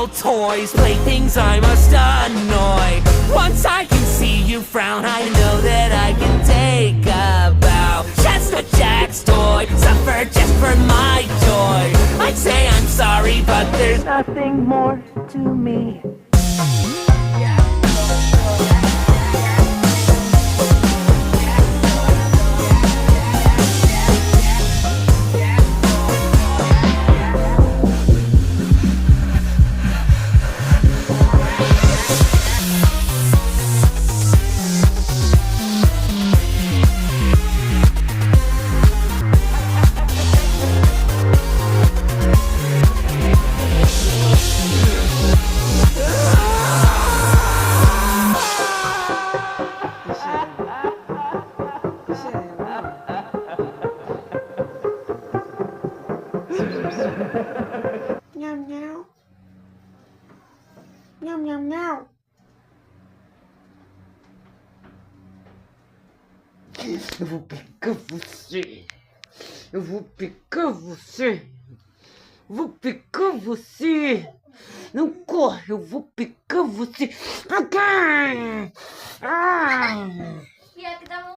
all toys, playthings I must annoy. Once I can see you frown, I know that I can take a bow. Just a Jack's toy, suffer just for my joy. I'd say I'm sorry, but there's nothing more to me. Nhau nhau. Nhau nhau nhau. Eu vou pegar você. Eu vou pegar você. Vou pegar você. Não corre, eu vou pegar você. Ah! Iya, kita mau